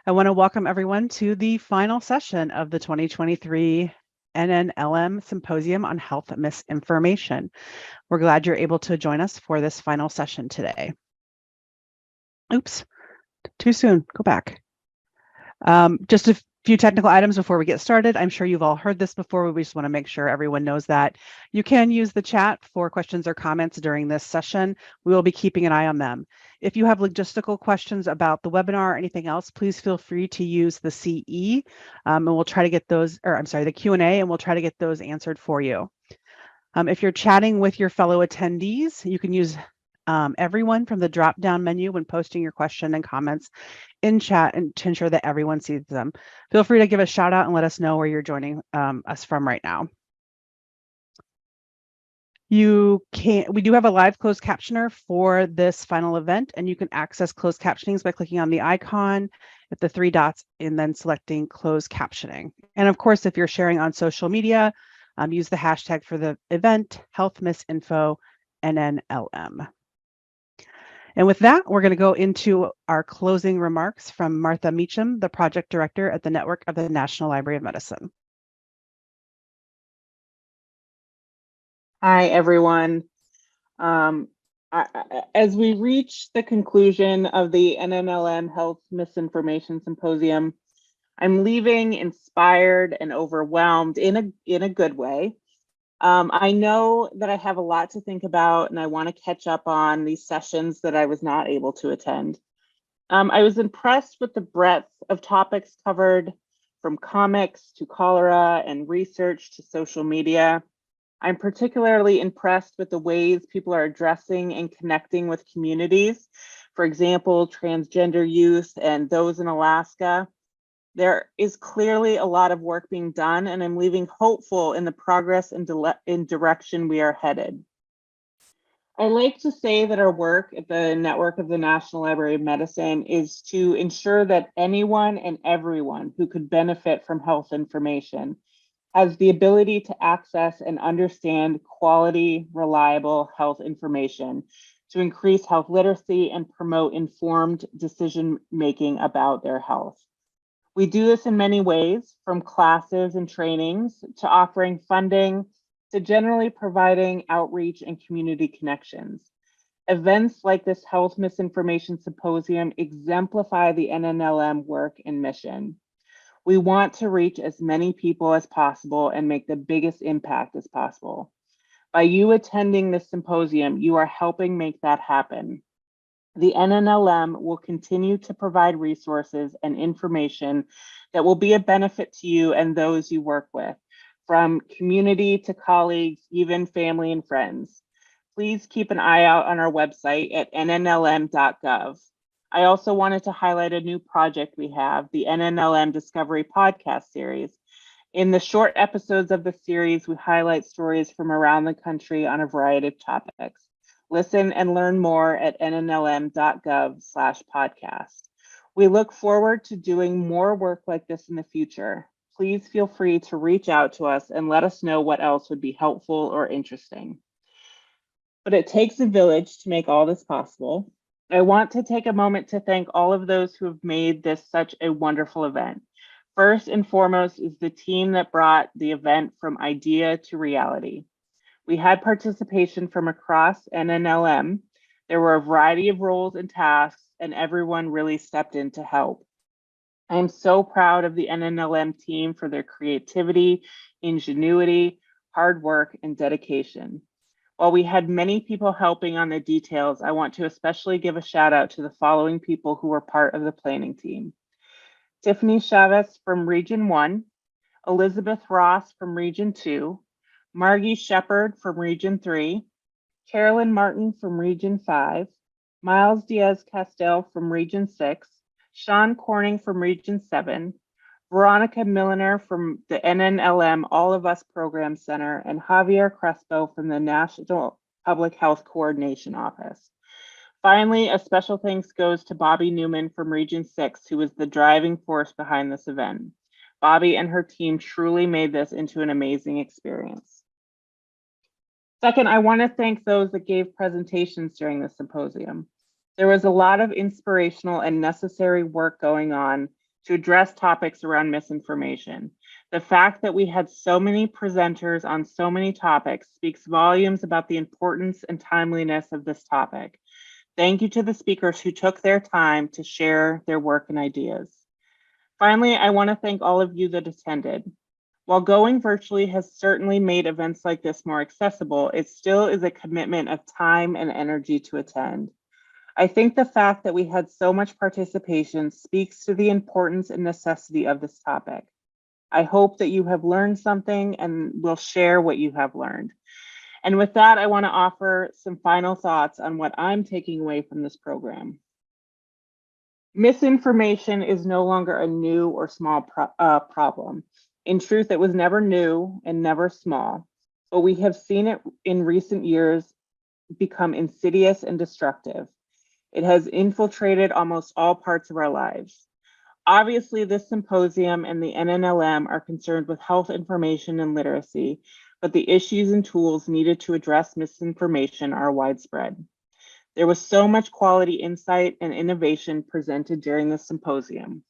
I want to welcome everyone to the final session of the 2023 NNLM Symposium on Health Misinformation. We're glad you're able to join us for this final session today. Oops, too soon, go back. Just a few technical items before we get started. I'm sure you've all heard this before. We just want to make sure everyone knows that you can use the chat for questions or comments during this session. We will be keeping an eye on them. If you have logistical questions about the webinar or anything else, please feel free to use the CE and we'll try to get those, or I'm sorry, the Q&A, and we'll try to get those answered for you. If you're chatting with your fellow attendees, you can use everyone from the drop-down menu when posting your question and comments in chat and to ensure that everyone sees them. Feel free to give a shout out and let us know where you're joining us from right now. We do have a live closed captioner for this final event, and you can access closed captionings by clicking on the icon with the three dots and then selecting closed captioning. And of course, if you're sharing on social media, use the hashtag for the event, HealthMisInfo NNLM. And with that, we're going to go into our closing remarks from Martha Meacham, the project director at the Network of the National Library of Medicine. Hi, everyone. As we reach the conclusion of the NNLM Health Misinformation Symposium, I'm leaving inspired and overwhelmed in a good way. I know that I have a lot to think about, and I want to catch up on these sessions that I was not able to attend. I was impressed with the breadth of topics covered, from comics to cholera and research to social media. I'm particularly impressed with the ways people are addressing and connecting with communities. For example, transgender youth and those in Alaska. There is clearly a lot of work being done, and I'm leaving hopeful in the progress and in direction we are headed. I like to say that our work at the Network of the National Library of Medicine is to ensure that anyone and everyone who could benefit from health information has the ability to access and understand quality, reliable health information to increase health literacy and promote informed decision-making about their health. We do this in many ways, from classes and trainings to offering funding to generally providing outreach and community connections. Events like this Health Misinformation Symposium exemplify the NNLM work and mission. We want to reach as many people as possible and make the biggest impact as possible. By you attending this symposium, you are helping make that happen. The NNLM will continue to provide resources and information that will be a benefit to you and those you work with, from community to colleagues, even family and friends. Please keep an eye out on our website at nnlm.gov. I also wanted to highlight a new project we have, the NNLM Discovery Podcast Series. In the short episodes of the series, we highlight stories from around the country on a variety of topics. Listen and learn more at nnlm.gov/podcast. We look forward to doing more work like this in the future. Please feel free to reach out to us and let us know what else would be helpful or interesting. But it takes a village to make all this possible. I want to take a moment to thank all of those who have made this such a wonderful event. First and foremost is the team that brought the event from idea to reality. We had participation from across NNLM. There were a variety of roles and tasks, and everyone really stepped in to help. I am so proud of the NNLM team for their creativity, ingenuity, hard work, and dedication. While we had many people helping on the details, I want to especially give a shout out to the following people who were part of the planning team. Tiffany Chavez from Region 1, Elizabeth Ross from Region 2, Margie Shepard from Region 3, Carolyn Martin from Region 5, Miles Diaz-Castell from Region 6, Sean Corning from Region 7, Veronica Milliner from the NNLM All of Us Program Center, and Javier Crespo from the National Public Health Coordination Office. Finally, a special thanks goes to Bobby Newman from Region 6, who was the driving force behind this event. Bobby and her team truly made this into an amazing experience. Second, I want to thank those that gave presentations during the symposium. There was a lot of inspirational and necessary work going on to address topics around misinformation. The fact that we had so many presenters on so many topics speaks volumes about the importance and timeliness of this topic. Thank you to the speakers who took their time to share their work and ideas. Finally, I want to thank all of you that attended. While going virtually has certainly made events like this more accessible, it still is a commitment of time and energy to attend. I think the fact that we had so much participation speaks to the importance and necessity of this topic. I hope that you have learned something and will share what you have learned. And with that, I want to offer some final thoughts on what I'm taking away from this program. Misinformation is no longer a new or small problem. In truth, it was never new and never small, but we have seen it in recent years become insidious and destructive. It has infiltrated almost all parts of our lives. Obviously, this symposium and the NNLM are concerned with health information and literacy, but the issues and tools needed to address misinformation are widespread. There was so much quality insight and innovation presented during the symposium.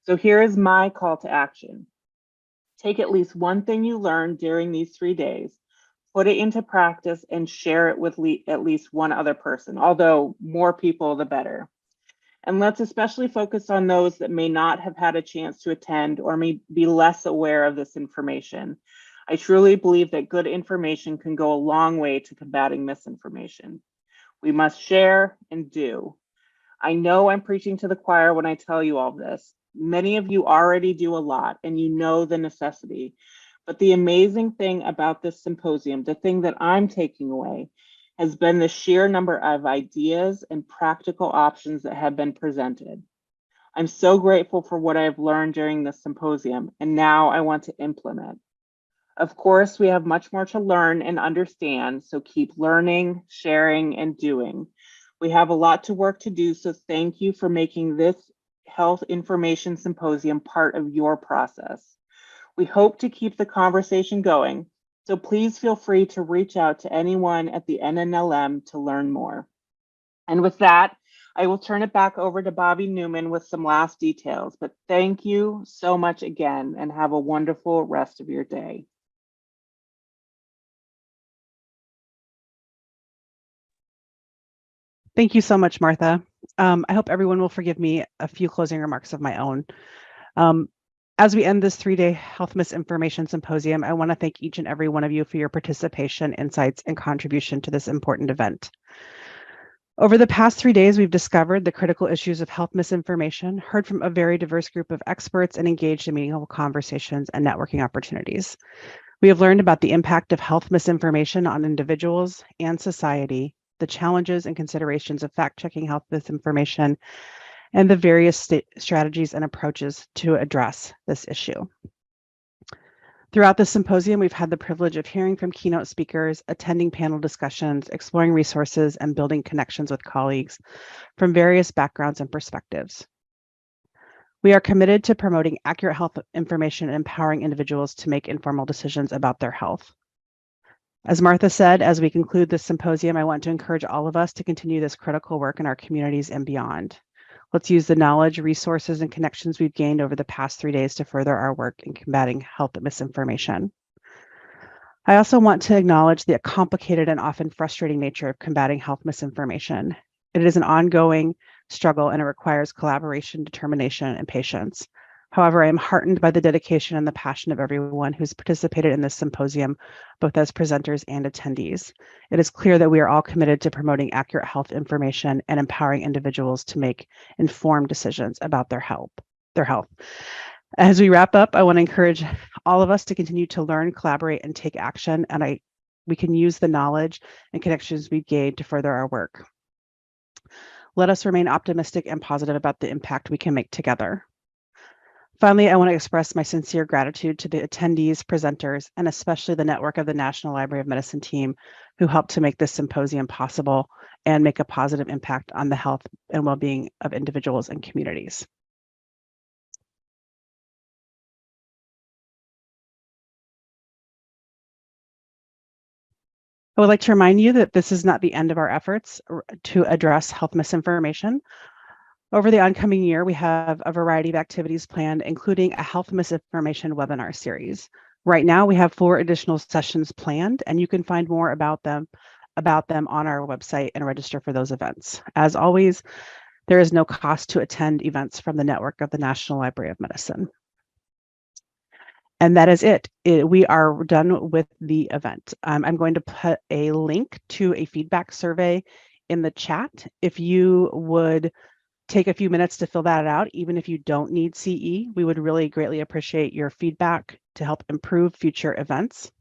So here is my call to action. Take at least one thing you learned during these 3 days, put it into practice, and share it with at least one other person, although more people, the better. And let's especially focus on those that may not have had a chance to attend or may be less aware of this information. I truly believe that good information can go a long way to combating misinformation. We must share and do. I know I'm preaching to the choir when I tell you all this. Many of you already do a lot and you know the necessity. But the amazing thing about this symposium, the thing that I'm taking away, has been the sheer number of ideas and practical options that have been presented. I'm so grateful for what I've learned during this symposium, and now I want to implement. Of course, we have much more to learn and understand, so keep learning, sharing, and doing. We have a lot to work to do, so thank you for making this Health Information Symposium part of your process. We hope to keep the conversation going, so please feel free to reach out to anyone at the NNLM to learn more. And with that, I will turn it back over to Bobby Newman with some last details, but thank you so much again and have a wonderful rest of your day. Thank you so much, Martha. I hope everyone will forgive me a few closing remarks of my own. As we end this 3-day Health Misinformation Symposium, I want to thank each and every one of you for your participation, insights, and contribution to this important event. Over the past 3 days, we've discovered the critical issues of health misinformation, heard from a very diverse group of experts, and engaged in meaningful conversations and networking opportunities. We have learned about the impact of health misinformation on individuals and society, the challenges and considerations of fact-checking health misinformation, and the various strategies and approaches to address this issue. Throughout the symposium, we've had the privilege of hearing from keynote speakers, attending panel discussions, exploring resources, and building connections with colleagues from various backgrounds and perspectives. We are committed to promoting accurate health information and empowering individuals to make informed decisions about their health. As Martha said, as we conclude this symposium, I want to encourage all of us to continue this critical work in our communities and beyond. Let's use the knowledge, resources, and connections we've gained over the past 3 days to further our work in combating health misinformation. I also want to acknowledge the complicated and often frustrating nature of combating health misinformation. It is an ongoing struggle and it requires collaboration, determination, and patience. However, I am heartened by the dedication and the passion of everyone who's participated in this symposium, both as presenters and attendees. It is clear that we are all committed to promoting accurate health information and empowering individuals to make informed decisions about their health. As we wrap up, I want to encourage all of us to continue to learn, collaborate, and take action, and we can use the knowledge and connections we've gained to further our work. Let us remain optimistic and positive about the impact we can make together. Finally, I want to express my sincere gratitude to the attendees, presenters, and especially the network of the National Library of Medicine team who helped to make this symposium possible and make a positive impact on the health and well-being of individuals and communities. I would like to remind you that this is not the end of our efforts to address health misinformation. Over the oncoming year, we have a variety of activities planned, including a health misinformation webinar series. Right now, we have 4 additional sessions planned, and you can find more about them on our website and register for those events. As always, there is no cost to attend events from the network of the National Library of Medicine. And that is it. We are done with the event. I'm going to put a link to a feedback survey in the chat. If you would take a few minutes to fill that out, even if you don't need CE, we would really greatly appreciate your feedback to help improve future events.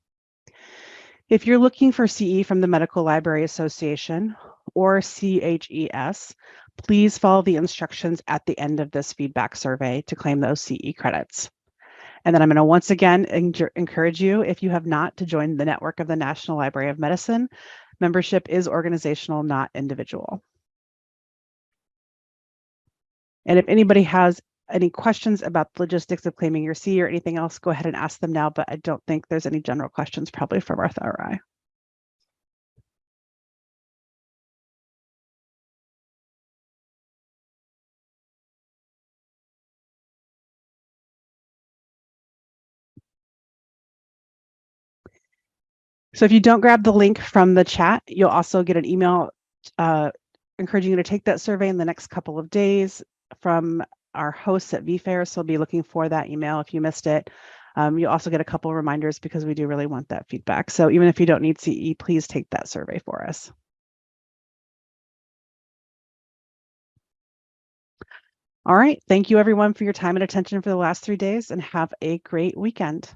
If you're looking for CE from the Medical Library Association or CHES, please follow the instructions at the end of this feedback survey to claim those CE credits. And then I'm going to once again encourage you, if you have not, to join the network of the National Library of Medicine. Membership is organizational, not individual. And if anybody has any questions about the logistics of claiming your CE or anything else, go ahead and ask them now, but I don't think there's any general questions probably for Martha or I. So if you don't grab the link from the chat, you'll also get an email encouraging you to take that survey in the next couple of days from our hosts at VFair. So be looking for that email if you missed it. You'll also get a couple of reminders because we do really want that feedback. So even if you don't need CE, please take that survey for us. All right. Thank you everyone for your time and attention for the last 3 days, and have a great weekend.